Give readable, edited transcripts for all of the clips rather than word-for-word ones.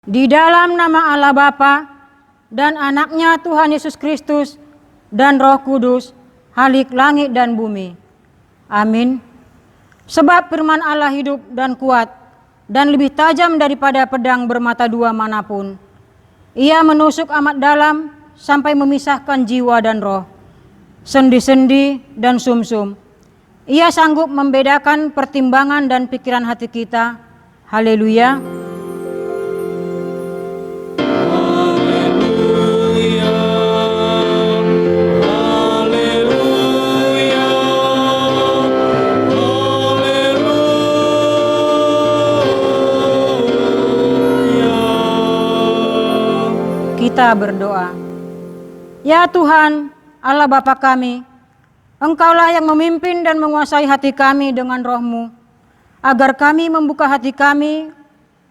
Di dalam nama Allah Bapa dan anaknya Tuhan Yesus Kristus dan Roh Kudus, Halik langit dan bumi. Amin. Sebab firman Allah hidup dan kuat dan lebih tajam daripada pedang bermata dua manapun. Ia menusuk amat dalam sampai memisahkan jiwa dan roh, sendi-sendi dan sumsum. Ia sanggup membedakan pertimbangan dan pikiran hati kita. Haleluya. Kita berdoa. Ya Tuhan, Allah Bapa kami, Engkaulah yang memimpin dan menguasai hati kami dengan roh-Mu, agar kami membuka hati kami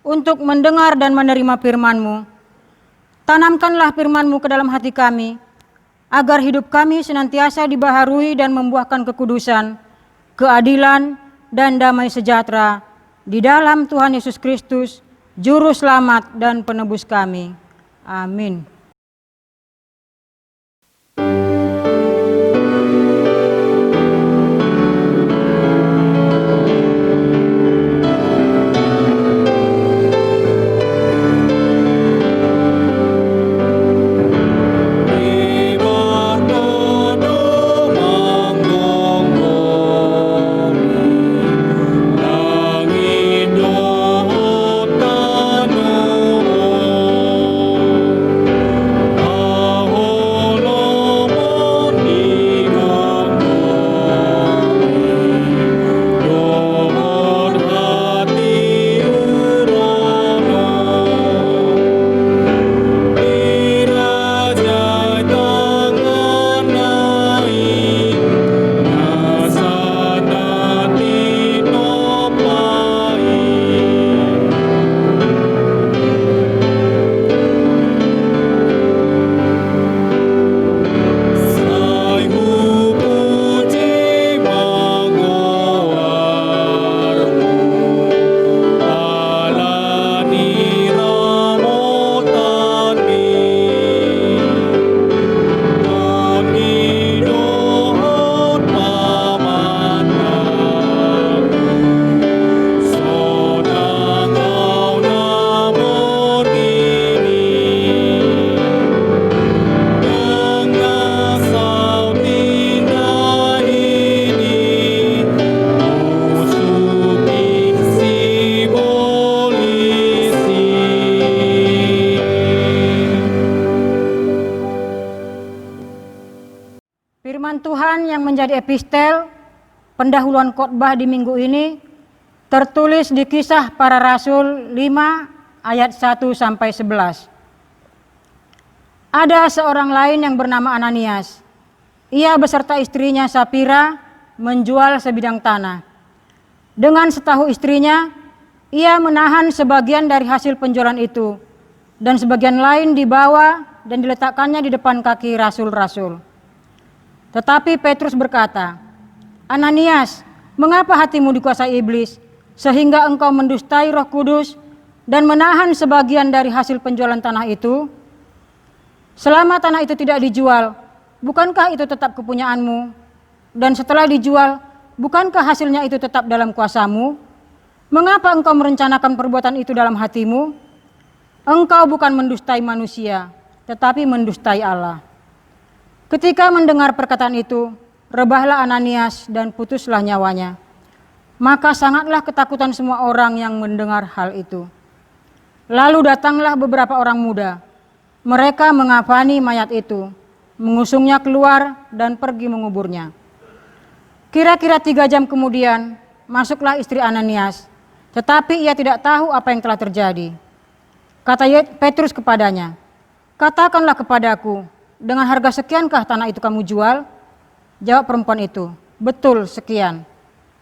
untuk mendengar dan menerima firman-Mu. Tanamkanlah firman-Mu ke dalam hati kami, agar hidup kami senantiasa dibaharui dan membuahkan kekudusan, keadilan, dan damai sejahtera di dalam Tuhan Yesus Kristus, Juru Selamat dan Penebus kami. Amin. Firman Tuhan yang menjadi epistel pendahuluan khotbah di minggu ini tertulis di Kisah Para Rasul 5 ayat 1 sampai 11. Ada seorang lain yang bernama Ananias. Ia beserta istrinya Sapira menjual sebidang tanah. Dengan setahu istrinya, ia menahan sebagian dari hasil penjualan itu dan sebagian lain dibawa dan diletakkannya di depan kaki rasul-rasul. Tetapi Petrus berkata, "Ananias, mengapa hatimu dikuasai iblis, sehingga engkau mendustai Roh Kudus dan menahan sebagian dari hasil penjualan tanah itu? Selama tanah itu tidak dijual, bukankah itu tetap kepunyaanmu? Dan setelah dijual, bukankah hasilnya itu tetap dalam kuasamu? Mengapa engkau merencanakan perbuatan itu dalam hatimu? Engkau bukan mendustai manusia, tetapi mendustai Allah." Ketika mendengar perkataan itu, rebahlah Ananias dan putuslah nyawanya. Maka sangatlah ketakutan semua orang yang mendengar hal itu. Lalu datanglah beberapa orang muda. Mereka mengafani mayat itu, mengusungnya keluar dan pergi menguburnya. Kira-kira 3 jam kemudian, masuklah istri Ananias, tetapi ia tidak tahu apa yang telah terjadi. Kata Petrus kepadanya, "Katakanlah kepadaku, dengan harga sekiankah tanah itu kamu jual?" Jawab perempuan itu, "Betul, sekian."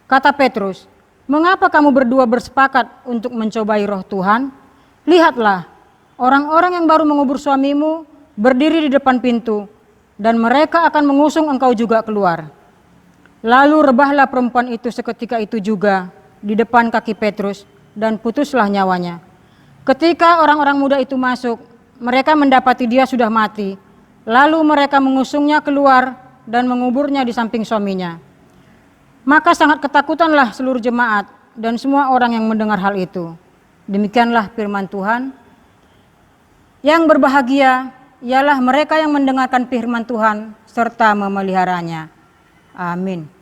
Kata Petrus, "Mengapa kamu berdua bersepakat untuk mencobai Roh Tuhan? Lihatlah, orang-orang yang baru mengubur suamimu berdiri di depan pintu, dan mereka akan mengusung engkau juga keluar." Lalu rebahlah perempuan itu seketika itu juga di depan kaki Petrus dan putuslah nyawanya. Ketika orang-orang muda itu masuk, mereka mendapati dia sudah mati. Lalu mereka mengusungnya keluar dan menguburnya di samping suaminya. Maka sangat ketakutanlah seluruh jemaat dan semua orang yang mendengar hal itu. Demikianlah firman Tuhan. Yang berbahagia ialah mereka yang mendengarkan firman Tuhan serta memeliharanya. Amin.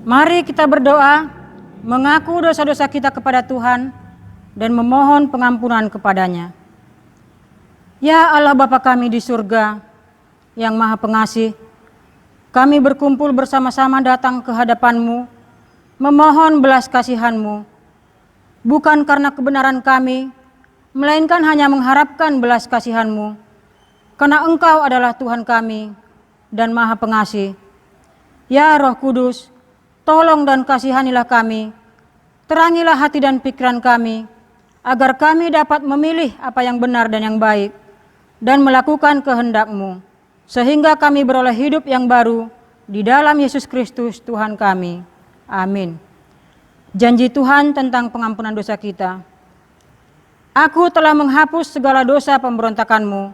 Mari kita berdoa, mengaku dosa-dosa kita kepada Tuhan, dan memohon pengampunan kepadanya. Ya Allah Bapa kami di surga, yang Maha Pengasih, kami berkumpul bersama-sama datang ke hadapan-Mu, memohon belas kasihan-Mu, bukan karena kebenaran kami, melainkan hanya mengharapkan belas kasihan-Mu, karena Engkau adalah Tuhan kami dan Maha Pengasih. Ya Roh Kudus, tolong dan kasihanilah kami, terangilah hati dan pikiran kami, agar kami dapat memilih apa yang benar dan yang baik, dan melakukan kehendak-Mu, sehingga kami beroleh hidup yang baru di dalam Yesus Kristus Tuhan kami. Amin. Janji Tuhan tentang pengampunan dosa kita. Aku telah menghapus segala dosa pemberontakan-Mu,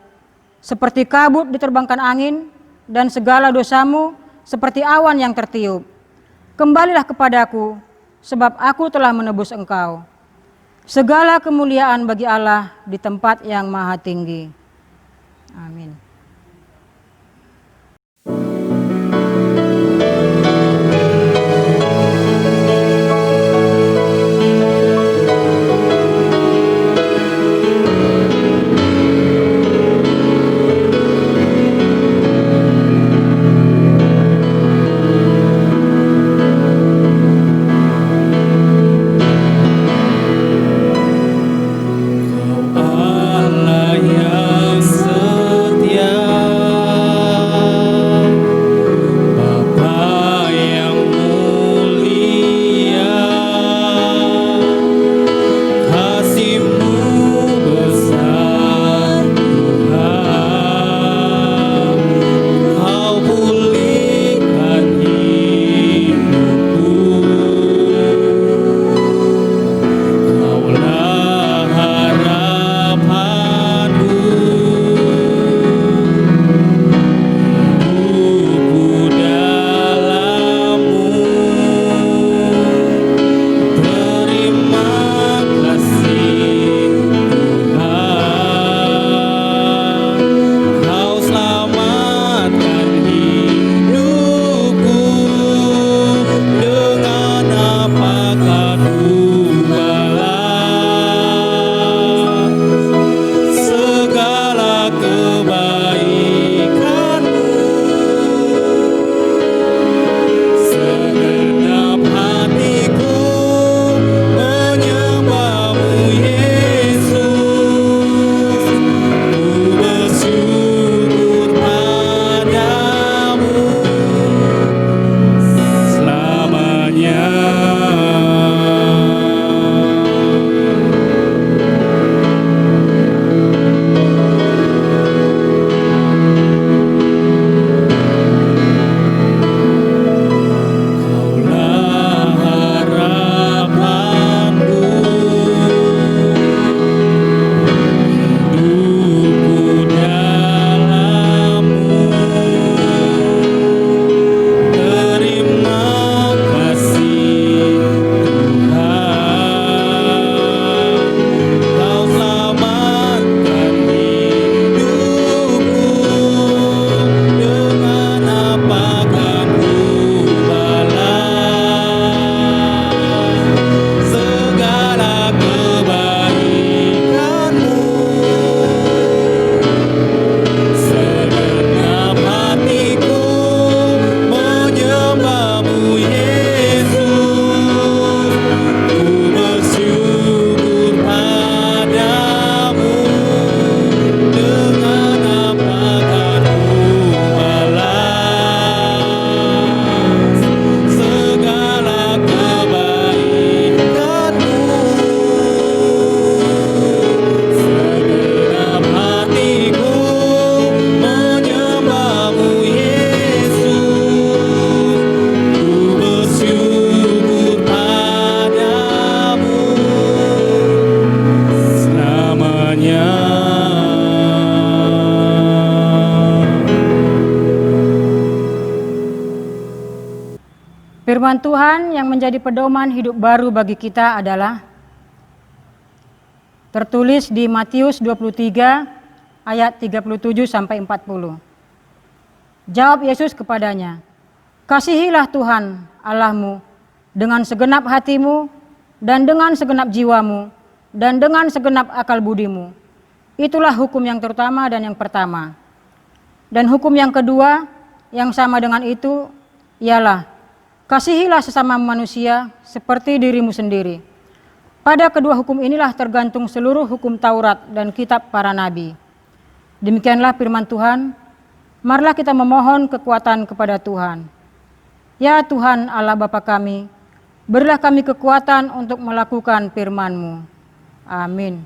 seperti kabut diterbangkan angin, dan segala dosa-Mu seperti awan yang tertiup. Kembalilah kepadaku, sebab aku telah menebus engkau. Segala kemuliaan bagi Allah di tempat yang maha tinggi. Amin. selamanya. Firman Tuhan yang menjadi pedoman hidup baru bagi kita adalah tertulis di Matius 23 ayat 37 sampai 40. Jawab Yesus kepadanya, "Kasihilah Tuhan Allahmu dengan segenap hatimu dan dengan segenap jiwamu dan dengan segenap akal budimu. Itulah hukum yang terutama dan yang pertama. Dan hukum yang kedua yang sama dengan itu ialah, kasihilah sesama manusia seperti dirimu sendiri. Pada kedua hukum inilah tergantung seluruh hukum Taurat dan kitab para nabi." Demikianlah firman Tuhan. Marilah kita memohon kekuatan kepada Tuhan. Ya Tuhan Allah Bapa kami, berilah kami kekuatan untuk melakukan firman-Mu. Amin.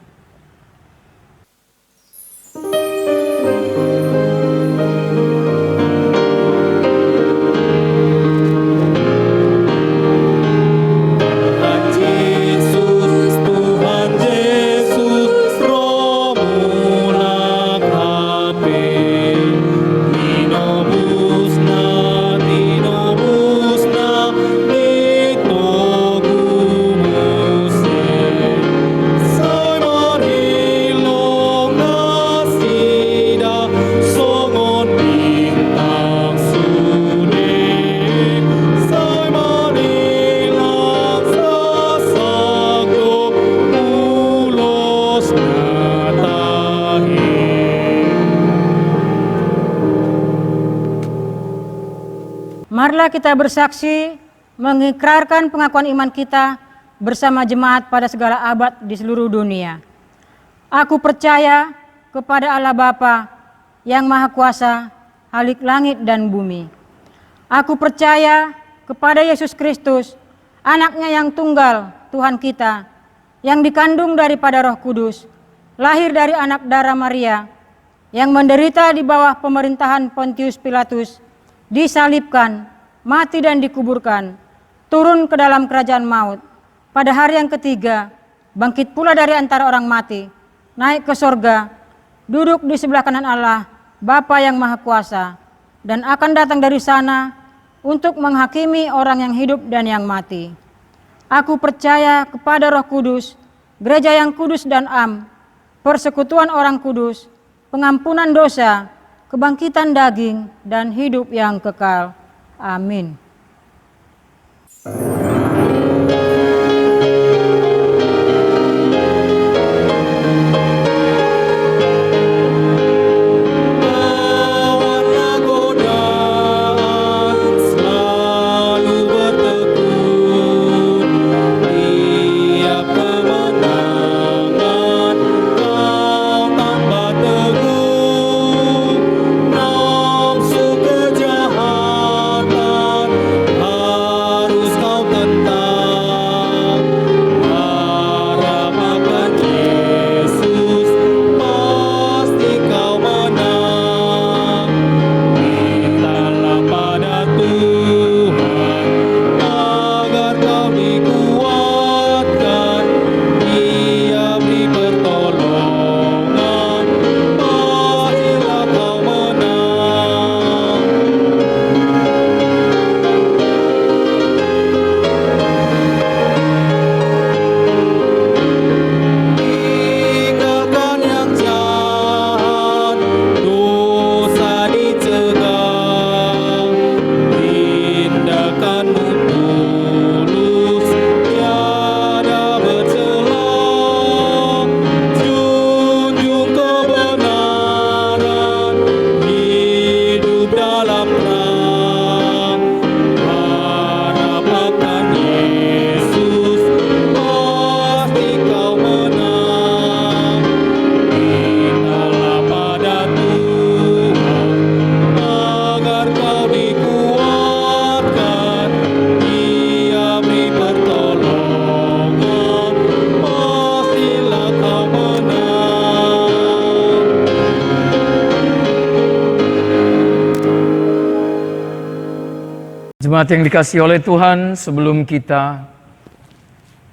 Marilah kita bersaksi mengikrarkan pengakuan iman kita bersama jemaat pada segala abad di seluruh dunia. Aku percaya kepada Allah Bapa yang Maha Kuasa, Halik langit dan bumi. Aku percaya kepada Yesus Kristus, Anaknya yang tunggal, Tuhan kita, yang dikandung daripada Roh Kudus, lahir dari anak darah Maria, yang menderita di bawah pemerintahan Pontius Pilatus, disalibkan, mati dan dikuburkan, turun ke dalam kerajaan maut. Pada hari yang ketiga, bangkit pula dari antara orang mati, naik ke sorga, duduk di sebelah kanan Allah, Bapa yang Maha Kuasa, dan akan datang dari sana untuk menghakimi orang yang hidup dan yang mati. Aku percaya kepada Roh Kudus, gereja yang kudus dan am, persekutuan orang kudus, pengampunan dosa, kebangkitan daging, dan hidup yang kekal. Amin. Jemaat yang dikasihi oleh Tuhan, sebelum kita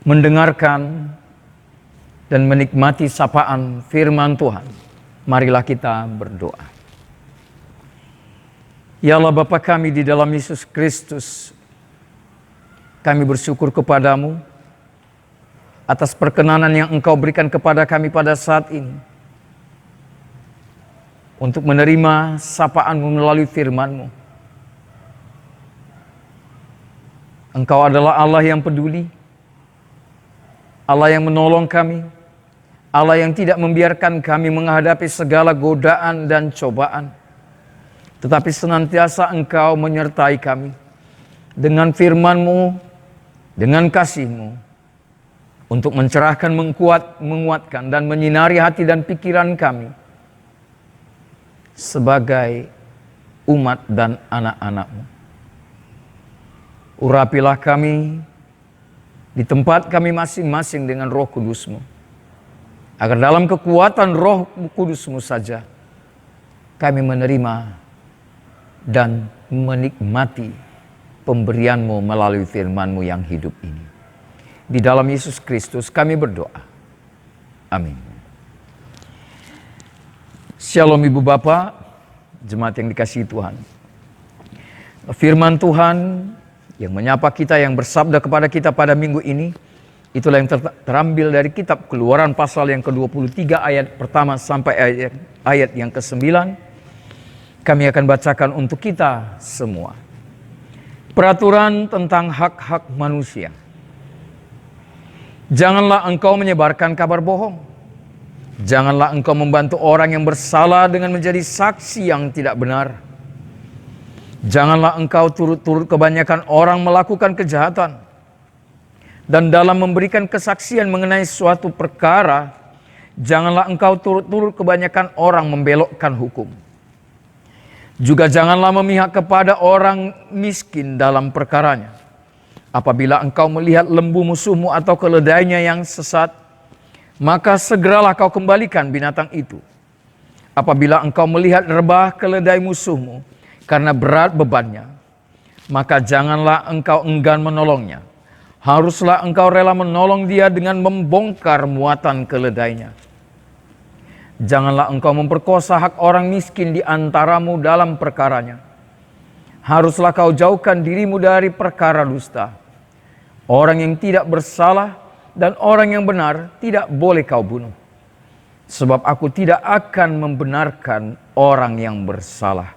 mendengarkan dan menikmati sapaan firman Tuhan, marilah kita berdoa. Ya Allah Bapa kami di dalam Yesus Kristus, Kami bersyukur kepadamu atas perkenanan yang Engkau berikan kepada kami pada saat ini, untuk menerima sapaan-Mu melalui firman-Mu. Engkau adalah Allah yang peduli, Allah yang menolong kami, Allah yang tidak membiarkan kami menghadapi segala godaan dan cobaan, tetapi senantiasa Engkau menyertai kami dengan firman-Mu, dengan kasih-Mu, untuk mencerahkan, menguatkan, dan menyinari hati dan pikiran kami sebagai umat dan anak-anak-Mu. Urapilah kami di tempat kami masing-masing dengan Roh Kudus-Mu, agar dalam kekuatan Roh Kudus-Mu saja kami menerima dan menikmati pemberian-Mu melalui firman-Mu yang hidup ini. Di dalam Yesus Kristus kami berdoa. Amin. Shalom Ibu Bapak, jemaat yang dikasihi Tuhan. Firman Tuhan yang menyapa kita, yang bersabda kepada kita pada minggu ini, itulah yang terambil dari kitab Keluaran pasal yang ke-23 ayat pertama sampai ayat yang ke-9. Kami akan bacakan untuk kita semua. Peraturan tentang hak-hak manusia. Janganlah engkau menyebarkan kabar bohong. Janganlah engkau membantu orang yang bersalah dengan menjadi saksi yang tidak benar. Janganlah engkau turut-turut kebanyakan orang melakukan kejahatan. Dan dalam memberikan kesaksian mengenai suatu perkara, janganlah engkau turut-turut kebanyakan orang membelokkan hukum. Juga janganlah memihak kepada orang miskin dalam perkaranya. Apabila engkau melihat lembu musuhmu atau keledainya yang sesat, maka segeralah kau kembalikan binatang itu. Apabila engkau melihat rebah keledai musuhmu karena berat bebannya, maka janganlah engkau enggan menolongnya. Haruslah engkau rela menolong dia dengan membongkar muatan keledainya. Janganlah engkau memperkosa hak orang miskin di antaramu dalam perkaranya. Haruslah kau jauhkan dirimu dari perkara dusta. Orang yang tidak bersalah dan orang yang benar tidak boleh kau bunuh. Sebab aku tidak akan membenarkan orang yang bersalah.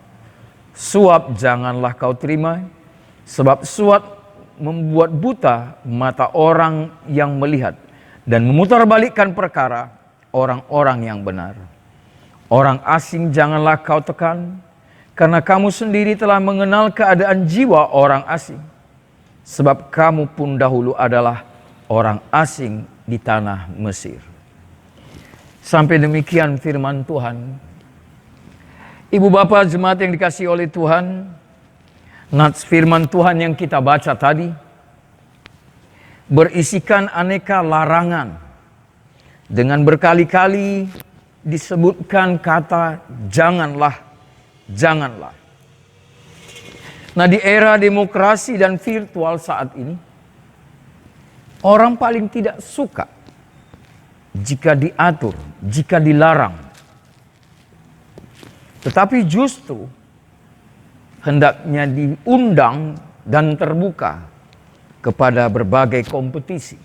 Suap janganlah kau terima, sebab suap membuat buta mata orang yang melihat dan memutarbalikkan perkara orang-orang yang benar. Orang asing janganlah kau tekan, karena kamu sendiri telah mengenal keadaan jiwa orang asing. Sebab kamu pun dahulu adalah orang asing di tanah Mesir. Sampai demikian firman Tuhan. Ibu bapak jemaat yang dikasihi oleh Tuhan, nats firman Tuhan yang kita baca tadi berisikan aneka larangan. Dengan berkali-kali disebutkan kata janganlah, janganlah. Nah, di era demokrasi dan virtual saat ini, orang paling tidak suka jika diatur, jika dilarang. Tetapi justru hendaknya diundang dan terbuka kepada berbagai kompetisi.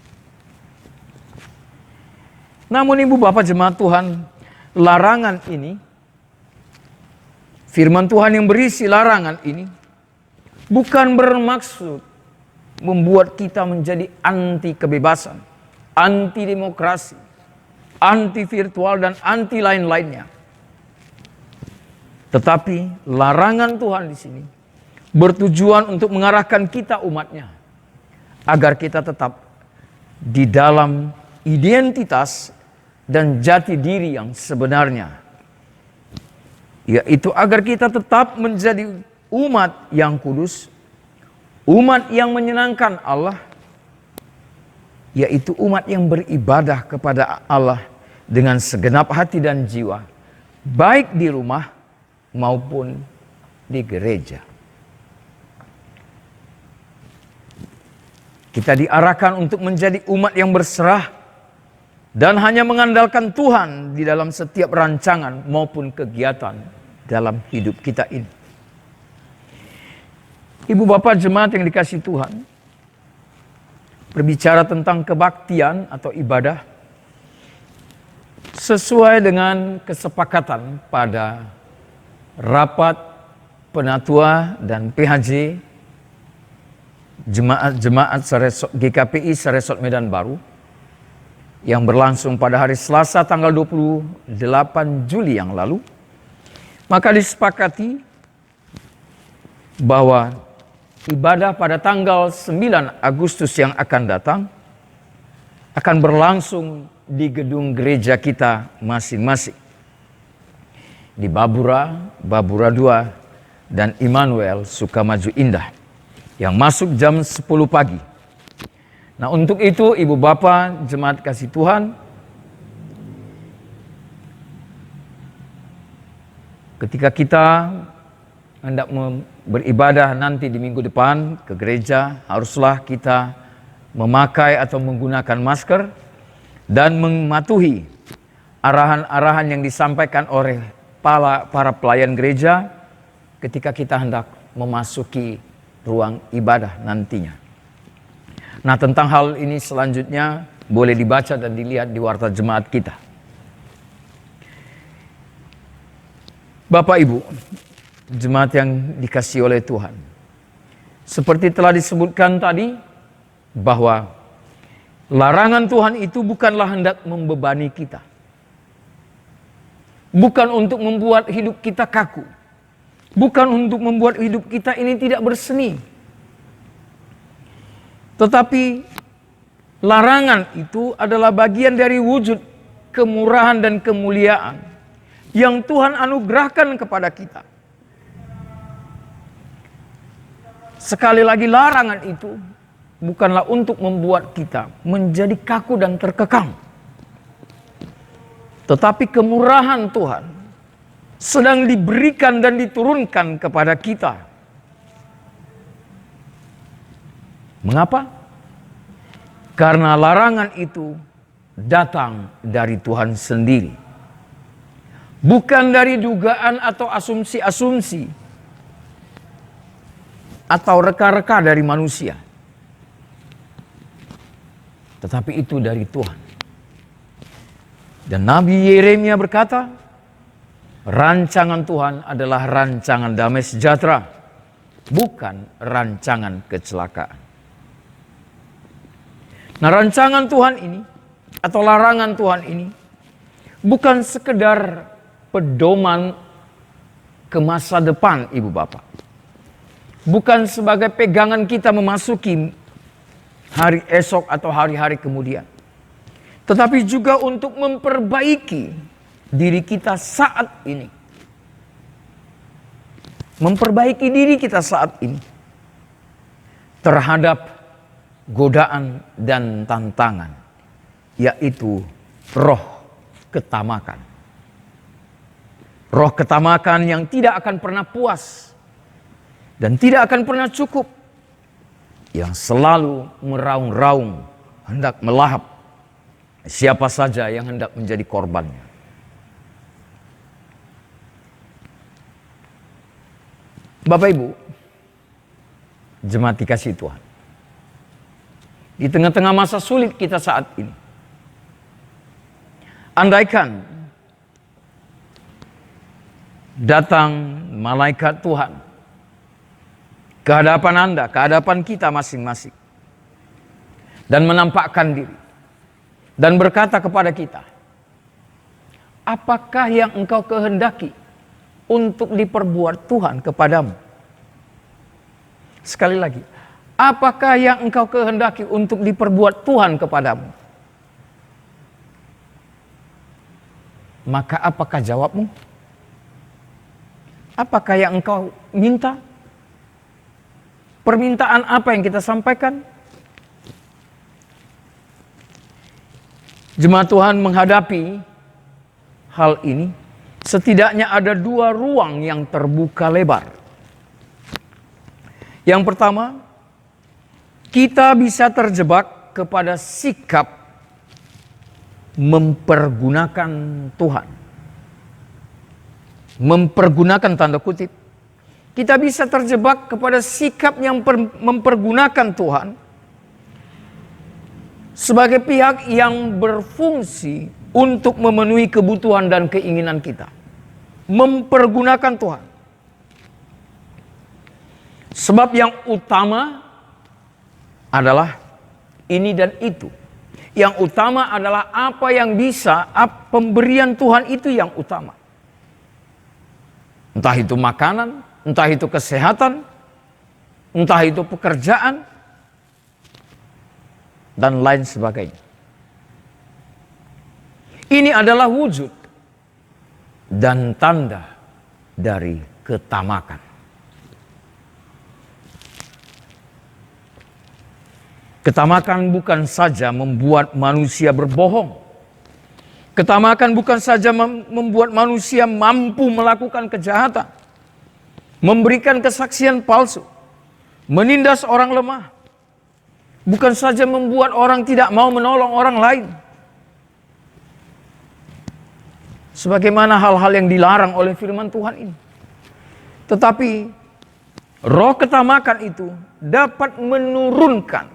Namun ibu bapak jemaat Tuhan, larangan ini, firman Tuhan yang berisi larangan ini, bukan bermaksud membuat kita menjadi anti kebebasan, anti demokrasi, anti virtual, dan anti lain-lainnya. Tetapi larangan Tuhan di sini bertujuan untuk mengarahkan kita umatnya agar kita tetap di dalam identitas dan jati diri yang sebenarnya, yaitu agar kita tetap menjadi umat yang kudus, umat yang menyenangkan Allah, yaitu umat yang beribadah kepada Allah dengan segenap hati dan jiwa, baik di rumah maupun di gereja. Kita diarahkan untuk menjadi umat yang berserah dan hanya mengandalkan Tuhan di dalam setiap rancangan maupun kegiatan dalam hidup kita ini. Ibu bapak jemaat yang dikasihi Tuhan, berbicara tentang kebaktian atau ibadah sesuai dengan kesepakatan pada rapat penatua dan PHJ Jemaat GKPI Saresot Medan Baru yang berlangsung pada hari Selasa tanggal 28 Juli yang lalu, maka disepakati bahwa ibadah pada tanggal 9 Agustus yang akan datang akan berlangsung di gedung gereja kita masing-masing. Di Babura, Babura 2, dan Immanuel Sukamaju Indah yang masuk jam 10 pagi. Nah, untuk itu Ibu Bapak Jemaat Kasih Tuhan, ketika kita hendak beribadah nanti di minggu depan ke gereja, haruslah kita memakai atau menggunakan masker dan mematuhi arahan-arahan yang disampaikan oleh para pelayan gereja ketika kita hendak memasuki ruang ibadah nantinya. Nah, tentang hal ini selanjutnya boleh dibaca dan dilihat di warta jemaat kita. Bapak Ibu, jemaat yang dikasihi oleh Tuhan, seperti telah disebutkan tadi bahwa larangan Tuhan itu bukanlah hendak membebani kita, bukan untuk membuat hidup kita kaku, bukan untuk membuat hidup kita ini tidak berseni. Tetapi larangan itu adalah bagian dari wujud kemurahan dan kemuliaan yang Tuhan anugerahkan kepada kita. Sekali lagi, larangan itu bukanlah untuk membuat kita menjadi kaku dan terkekang. Tetapi kemurahan Tuhan sedang diberikan dan diturunkan kepada kita. Mengapa? Karena larangan itu datang dari Tuhan sendiri. Bukan dari dugaan atau asumsi-asumsi atau reka-reka dari manusia. Tetapi itu dari Tuhan. Dan Nabi Yeremia berkata, rancangan Tuhan adalah rancangan damai sejahtera, bukan rancangan kecelakaan. Nah, rancangan Tuhan ini atau larangan Tuhan ini bukan sekedar pedoman ke masa depan, Ibu Bapak. Bukan sebagai pegangan kita memasuki hari esok atau hari-hari kemudian. Tetapi juga untuk memperbaiki diri kita saat ini. Memperbaiki diri kita saat ini terhadap godaan dan tantangan, yaitu roh ketamakan. Roh ketamakan yang tidak akan pernah puas dan tidak akan pernah cukup, yang selalu meraung-raung hendak melahap siapa saja yang hendak menjadi korbannya. Bapak Ibu, jemaat dikasihi Tuhan, di tengah-tengah masa sulit kita saat ini, andaikan datang malaikat Tuhan ke hadapan Anda, ke hadapan kita masing-masing, dan menampakkan diri dan berkata kepada kita, apakah yang engkau kehendaki untuk diperbuat Tuhan kepadamu? Sekali lagi, apakah yang engkau kehendaki untuk diperbuat Tuhan kepadamu? Maka apakah jawabmu? Apakah yang engkau minta? Permintaan apa yang kita sampaikan? Jemaat Tuhan, menghadapi hal ini, setidaknya ada dua ruang yang terbuka lebar. Yang pertama, kita bisa terjebak kepada sikap mempergunakan Tuhan. Mempergunakan tanda kutip. Kita bisa terjebak kepada sikap yang mempergunakan Tuhan sebagai pihak yang berfungsi untuk memenuhi kebutuhan dan keinginan kita. Mempergunakan Tuhan. Sebab yang utama adalah ini dan itu. Yang utama adalah apa yang bisa, pemberian Tuhan itu yang utama. Entah itu makanan, entah itu kesehatan, entah itu pekerjaan, dan lain sebagainya. Ini adalah wujud dan tanda dari ketamakan. Ketamakan bukan saja membuat manusia berbohong. Ketamakan bukan saja membuat manusia mampu melakukan kejahatan, memberikan kesaksian palsu, menindas orang lemah. Bukan saja membuat orang tidak mau menolong orang lain. Sebagaimana hal-hal yang dilarang oleh firman Tuhan ini. Tetapi roh ketamakan itu dapat menurunkan,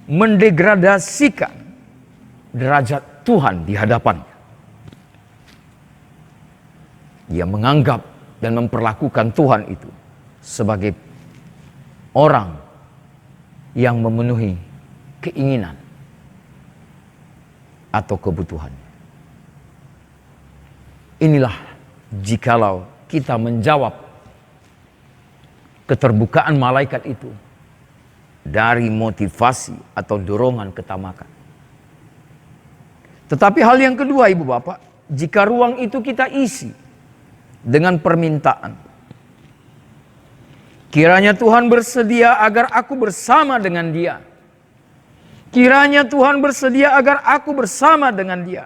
mendegradasikan derajat Tuhan di hadapannya. Ia menganggap dan memperlakukan Tuhan itu sebagai orang yang memenuhi keinginan atau kebutuhan. Inilah jikalau kita menjawab keterbukaan malaikat itu dari motivasi atau dorongan ketamakan. Tetapi hal yang kedua, Ibu Bapak, jika ruang itu kita isi dengan permintaan. Kiranya Tuhan bersedia agar aku bersama dengan Dia. Kiranya Tuhan bersedia agar aku bersama dengan Dia.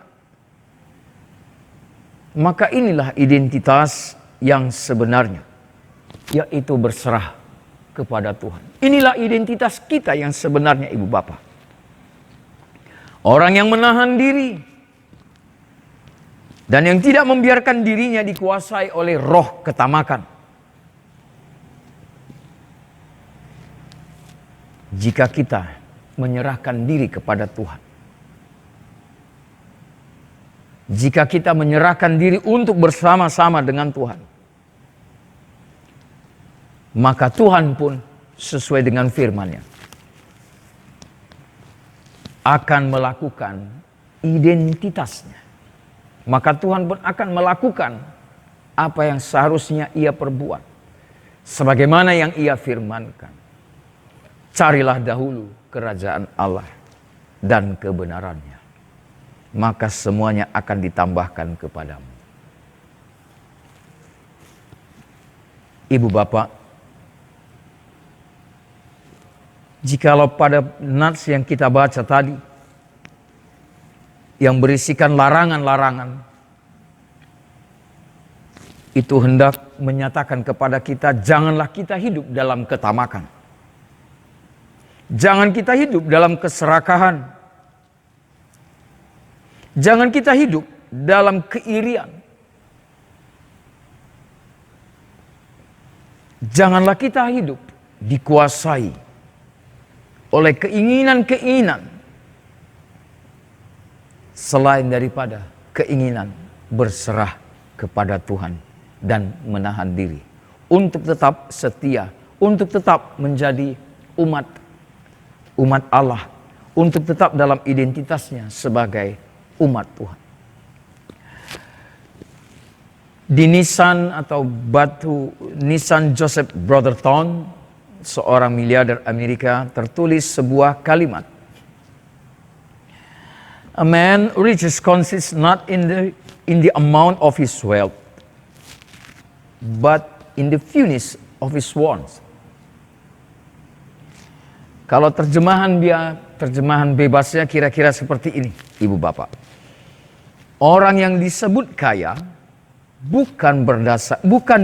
Maka inilah identitas yang sebenarnya, yaitu berserah kepada Tuhan. Inilah identitas kita yang sebenarnya, Ibu Bapak. Orang yang menahan diri dan yang tidak membiarkan dirinya dikuasai oleh roh ketamakan. Jika kita menyerahkan diri kepada Tuhan, jika kita menyerahkan diri untuk bersama-sama dengan Tuhan, maka Tuhan pun sesuai dengan firman-Nya akan melakukan identitasnya. Maka Tuhan pun akan melakukan apa yang seharusnya Ia perbuat. Sebagaimana yang Ia firmankan. Carilah dahulu kerajaan Allah dan kebenarannya. Maka semuanya akan ditambahkan kepadamu. Ibu Bapak, jikalau pada nats yang kita baca tadi, yang berisikan larangan-larangan, itu hendak menyatakan kepada kita, janganlah kita hidup dalam ketamakan. Jangan kita hidup dalam keserakahan. Jangan kita hidup dalam keirian. Janganlah kita hidup dikuasai oleh keinginan-keinginan selain daripada keinginan berserah kepada Tuhan dan menahan diri untuk tetap setia, untuk tetap menjadi umat Allah, untuk tetap dalam identitasnya sebagai umat Tuhan. Di Nissan atau batu Nissan Joseph Brotherton, seorang miliarder Amerika, tertulis sebuah kalimat. A man riches consists not in the amount of his wealth, but in the fewness of his wants. Kalau terjemahan bebasnya kira-kira seperti ini, Ibu Bapak. Orang yang disebut kaya bukan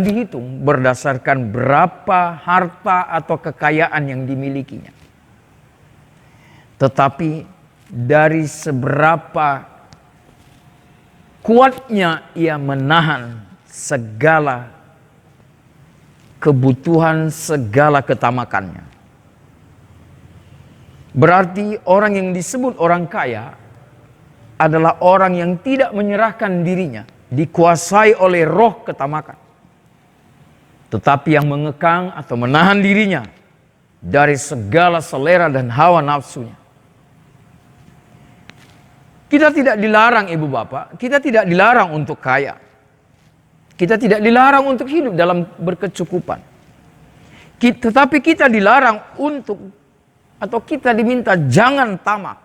dihitung berdasarkan berapa harta atau kekayaan yang dimilikinya. Tetapi dari seberapa kuatnya ia menahan segala kebutuhan, segala ketamakannya. Berarti orang yang disebut orang kaya adalah orang yang tidak menyerahkan dirinya, dikuasai oleh roh ketamakan, tetapi yang mengekang atau menahan dirinya dari segala selera dan hawa nafsunya. Kita tidak dilarang, ibu bapak, kita tidak dilarang untuk kaya. Kita tidak dilarang untuk hidup dalam berkecukupan. Tetapi kita dilarang untuk, atau kita diminta jangan tamak.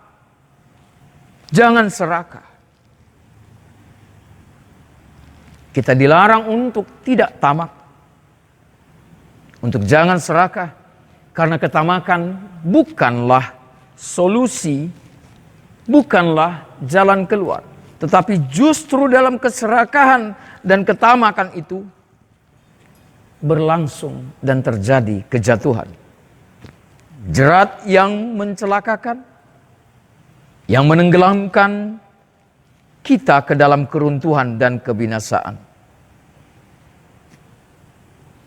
Jangan serakah. Kita dilarang untuk tidak tamak. Untuk jangan serakah. Karena ketamakan bukanlah solusi, bukanlah jalan keluar. Tetapi justru dalam keserakahan dan ketamakan itu berlangsung dan terjadi kejatuhan. Jerat yang mencelakakan, yang menenggelamkan kita ke dalam keruntuhan dan kebinasaan.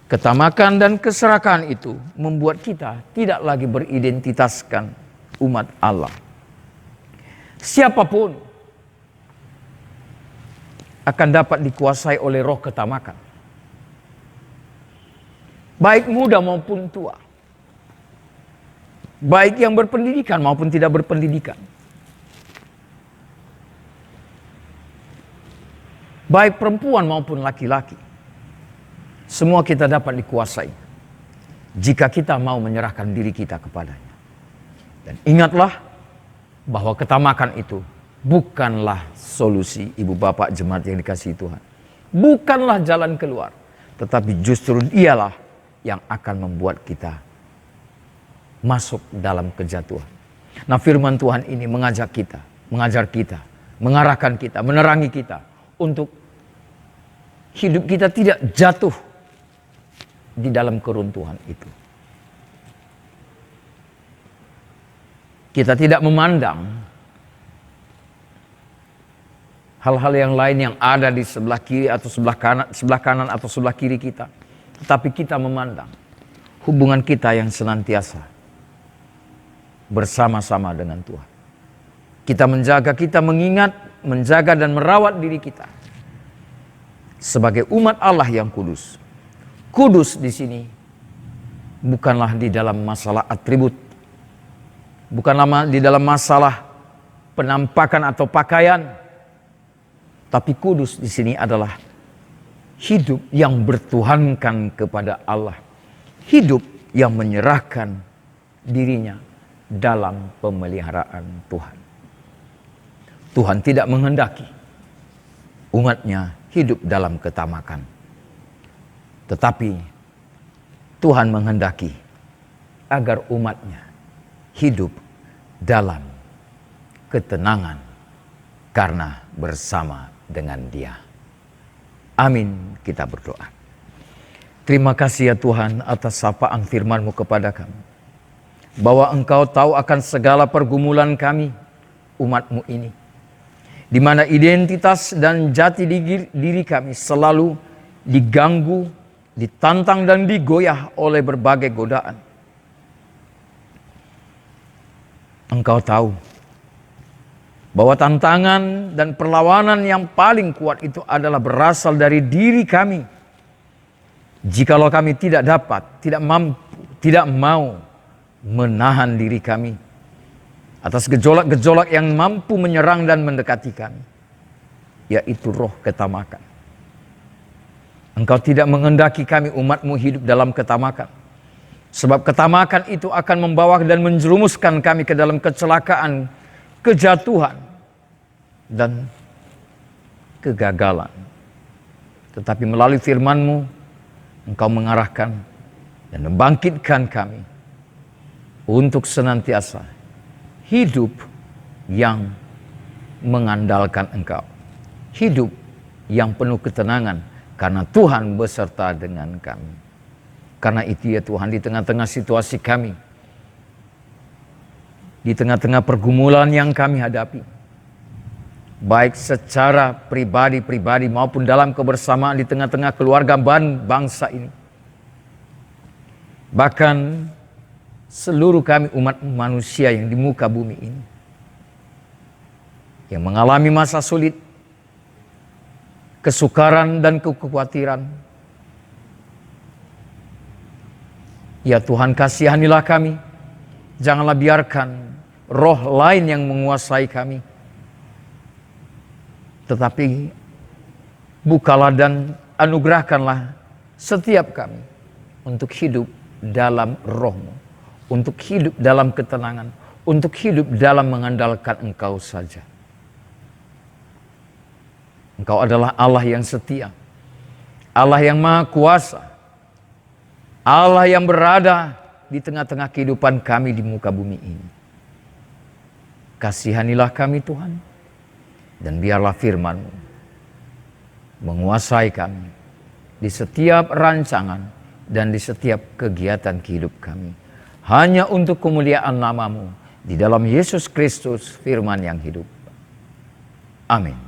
Ketamakan dan keserakahan itu membuat kita tidak lagi beridentitaskan umat Allah. Siapapun akan dapat dikuasai oleh roh ketamakan. Baik muda maupun tua. Baik yang berpendidikan maupun tidak berpendidikan. Baik perempuan maupun laki-laki. Semua kita dapat dikuasai jika kita mau menyerahkan diri kita kepadanya. Dan ingatlah bahwa ketamakan itu bukanlah solusi, ibu bapak jemaat yang dikasihi Tuhan. Bukanlah jalan keluar, tetapi justru dialah yang akan membuat kita masuk dalam kejatuhan. Nah, firman Tuhan ini mengajak kita, mengajar kita, mengarahkan kita, menerangi kita untuk hidup kita tidak jatuh di dalam keruntuhan itu. Kita tidak memandang hal-hal yang lain yang ada di sebelah kiri atau sebelah kanan atau sebelah kiri kita. Tetapi kita memandang hubungan kita yang senantiasa bersama-sama dengan Tuhan. Kita menjaga, kita mengingat, menjaga dan merawat diri kita sebagai umat Allah yang kudus. Kudus di sini bukanlah di dalam masalah atribut, bukanlah di dalam masalah penampakan atau pakaian, tapi kudus di sini adalah hidup yang bertuhankan kepada Allah, hidup yang menyerahkan dirinya dalam pemeliharaan Tuhan. Tuhan tidak menghendaki umatnya hidup dalam ketamakan. Tetapi Tuhan menghendaki agar umatnya hidup dalam ketenangan karena bersama dengan Dia. Amin, kita berdoa. Terima kasih ya Tuhan atas sapaan firman-Mu kepada kami. Bahwa Engkau tahu akan segala pergumulan kami, umat-Mu ini. Di mana identitas dan jati diri kami selalu diganggu, ditantang dan digoyah oleh berbagai godaan. Engkau tahu bahwa tantangan dan perlawanan yang paling kuat itu adalah berasal dari diri kami. Jikalau kami tidak dapat, tidak mampu, tidak mau menahan diri kami atas gejolak-gejolak yang mampu menyerang dan mendekati kami, yaitu roh ketamakan. Engkau tidak menghendaki kami umat-Mu hidup dalam ketamakan. Sebab ketamakan itu akan membawa dan menjerumuskan kami ke dalam kecelakaan, kejatuhan, dan kegagalan. Tetapi melalui firman-Mu, Engkau mengarahkan dan membangkitkan kami untuk senantiasa hidup yang mengandalkan Engkau. Hidup yang penuh ketenangan karena Tuhan beserta dengan kami. Karena itu ya Tuhan, di tengah-tengah situasi kami, di tengah-tengah pergumulan yang kami hadapi, baik secara pribadi-pribadi maupun dalam kebersamaan di tengah-tengah keluarga bangsa ini, bahkan seluruh kami umat manusia yang di muka bumi ini, yang mengalami masa sulit, kesukaran dan kekhawatiran. Ya Tuhan, kasihanilah kami. Janganlah biarkan roh lain yang menguasai kami. Tetapi bukalah dan anugerahkanlah setiap kami untuk hidup dalam roh-Mu, untuk hidup dalam ketenangan, untuk hidup dalam mengandalkan Engkau saja. Engkau adalah Allah yang setia, Allah yang maha kuasa, Allah yang berada di tengah-tengah kehidupan kami di muka bumi ini. Kasihanilah kami Tuhan, dan biarlah firman-Mu menguasai kami di setiap rancangan dan di setiap kegiatan kehidup kami. Hanya untuk kemuliaan nama-Mu, di dalam Yesus Kristus firman yang hidup. Amin.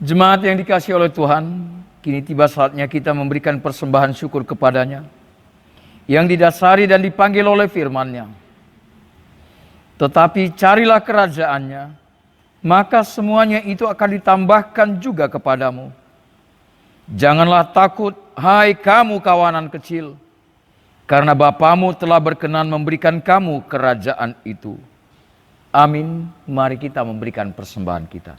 Jemaat yang dikasihi oleh Tuhan, kini tiba saatnya kita memberikan persembahan syukur kepada-Nya, yang didasari dan dipanggil oleh firman-Nya. Tetapi carilah kerajaan-Nya, maka semuanya itu akan ditambahkan juga kepadamu. Janganlah takut, hai kamu kawanan kecil, karena Bapamu telah berkenan memberikan kamu kerajaan itu. Amin. Mari kita memberikan persembahan kita.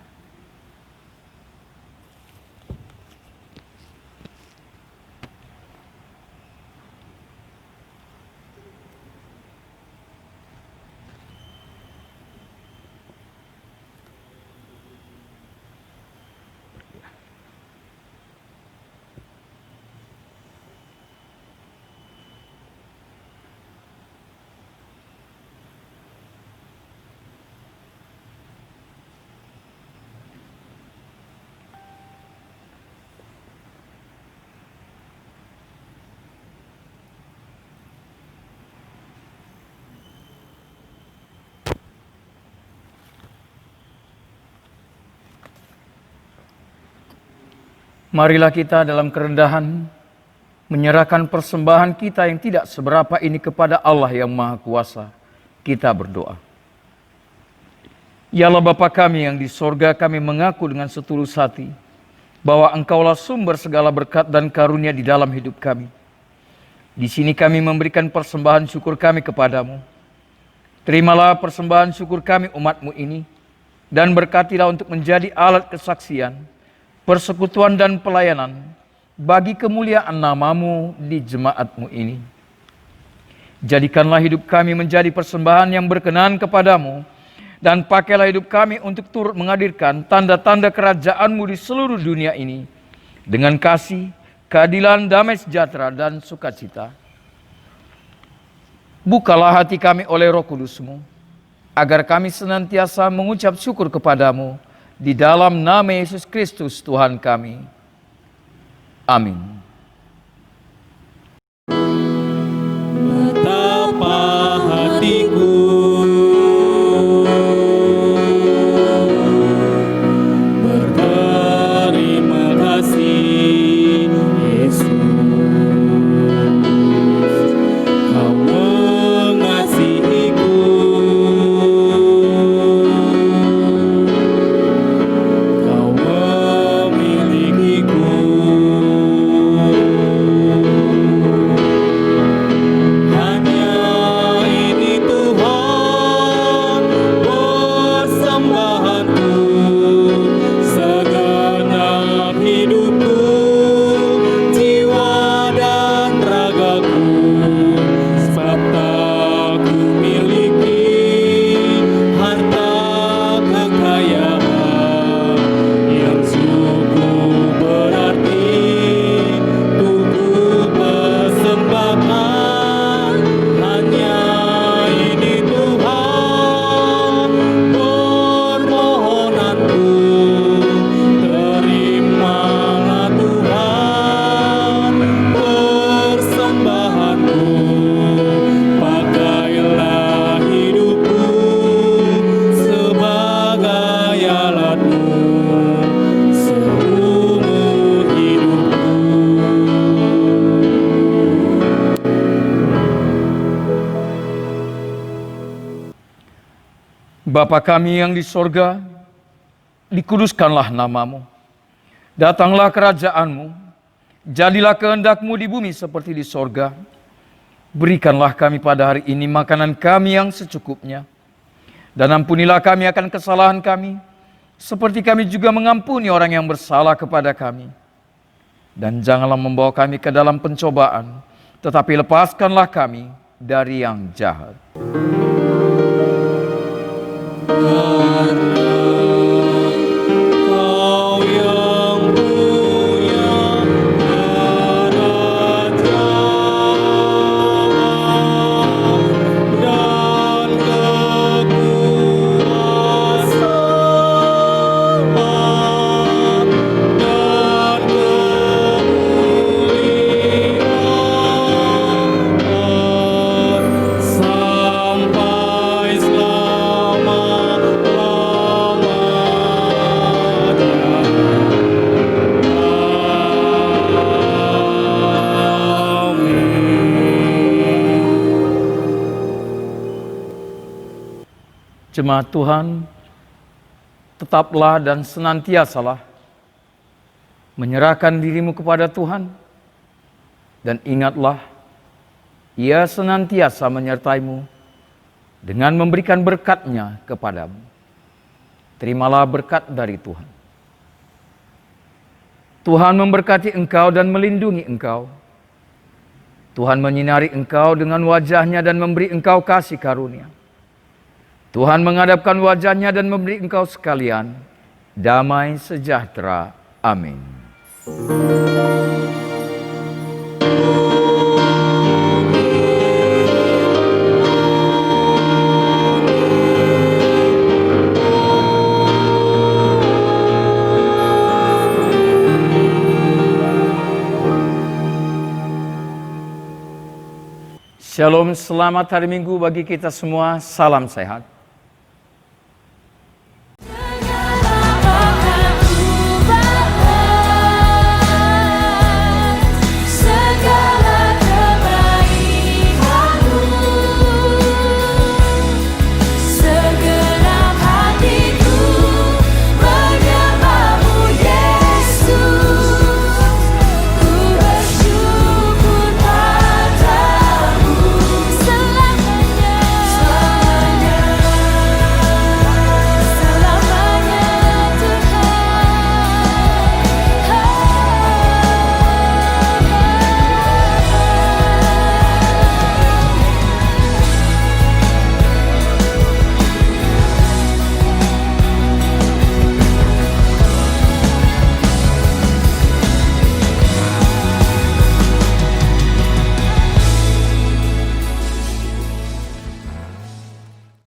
Marilah kita dalam kerendahan menyerahkan persembahan kita yang tidak seberapa ini kepada Allah yang Maha Kuasa. Kita berdoa. Ya Allah Bapa kami yang di sorga, kami mengaku dengan setulus hati bahwa Engkaulah sumber segala berkat dan karunia di dalam hidup kami. Di sini kami memberikan persembahan syukur kami kepadamu. Terimalah persembahan syukur kami umat-Mu ini, dan berkatilah untuk menjadi alat kesaksian, persekutuan dan pelayanan bagi kemuliaan nama-Mu di jemaat-Mu ini. Jadikanlah hidup kami menjadi persembahan yang berkenan kepadamu, dan pakailah hidup kami untuk turut menghadirkan tanda-tanda kerajaan-Mu di seluruh dunia ini, dengan kasih, keadilan, damai sejahtera, dan sukacita. Bukalah hati kami oleh Roh Kudus-Mu, agar kami senantiasa mengucap syukur kepadamu, di dalam nama Yesus Kristus Tuhan kami. Amin. Betapa hatiku berterima kasih Bapa kami yang di sorga, dikuduskanlah namamu. Datanglah kerajaanmu, jadilah kehendak-Mu di bumi seperti di sorga. Berikanlah kami pada hari ini makanan kami yang secukupnya. Dan ampunilah kami akan kesalahan kami, seperti kami juga mengampuni orang yang bersalah kepada kami. Dan janganlah membawa kami ke dalam pencobaan, tetapi lepaskanlah kami dari yang jahat. Kau yang punya kerajaan dan kekuasaan dan kemuliaan sampai Jemaat Tuhan, tetaplah dan senantiasalah menyerahkan dirimu kepada Tuhan. Dan ingatlah, Ia senantiasa menyertaimu dengan memberikan berkat-Nya kepadamu. Terimalah berkat dari Tuhan. Tuhan memberkati engkau dan melindungi engkau. Tuhan menyinari engkau dengan wajah-Nya dan memberi engkau kasih karunia. Tuhan menghadapkan wajah-Nya dan memberi engkau sekalian damai sejahtera. Amin. Shalom, selamat hari Minggu bagi kita semua. Salam sehat.